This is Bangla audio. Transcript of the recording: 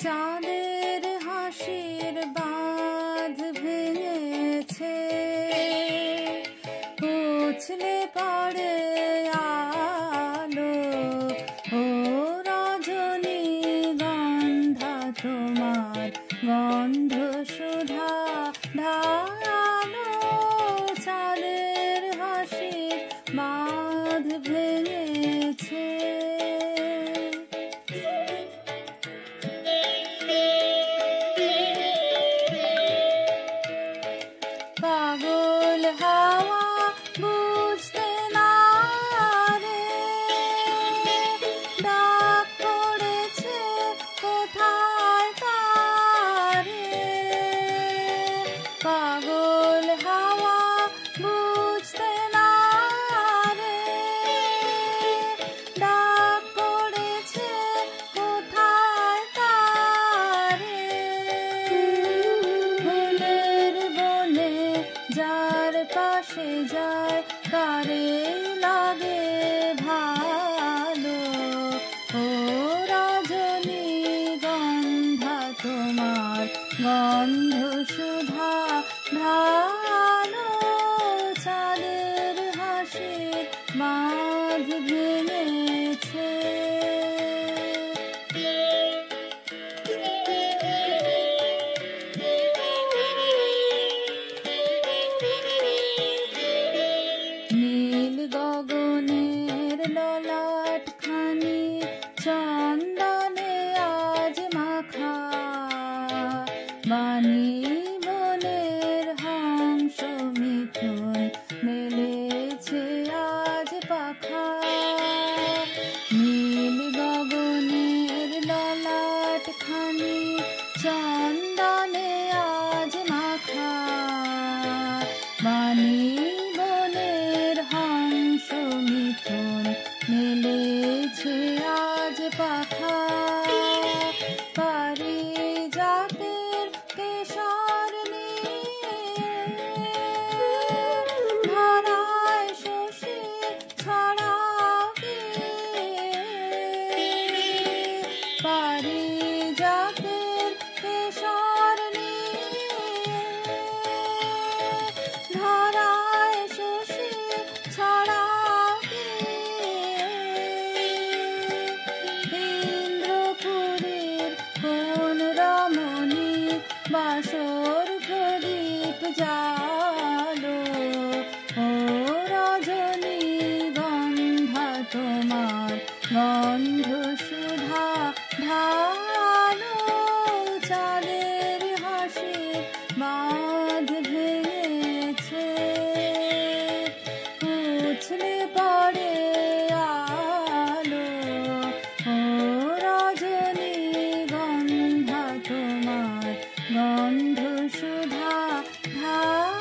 চাঁদের হাসির বাঁধ ভেঙেছে, উছলে পড়ে আলো। ও রজনী গন্ধা তোমার গন্ধ সুধা ঢালো, চাঁদের হাসির বাঁধ ভেঙেছে। পাগল হাওয়া বুঝতে না রে, ডাক পড়েছে কোথায় তারে। পাগল হাওয়া বুঝতে না রে, ডাক পড়েছে কোথায় তারে। ফুলের বনে যার পাশে যায় তারে লাগে ভালো। ও রজনী গন্ধা তোমার গন্ধ সুধা ঢালো, চাঁদের হাসির বাঁধ ভেঙেছে। নীল গগনের ললাট খানি চন্দনে আজ মাখা, বাণী বনের হংস মিথুন মেলেছে আজ পাখা। নীল গগনের ললাট খানি চন্দনে আজ মাখা, বাণী বনের হংস মিথুন মেলেছে আজ পাখা। পারিজাতের কেশর নিয়ে ধরায় শশী ছড়া পারিজাতের কেশর নিয়ে ধরায় শশী ছড়া ইন্দ্রপুরীর কোন রমণী বাসর প্রদীপ জালো। ও রজনী গন্ধা তোমার গন্ধ সুধা ঢালো, চাঁদের হাসির বাঁধ ভেঙেছে, উছলে পড়ে আলো। ও রজনী গন্ধা তোমার গন্ধ সুধা ঢালো।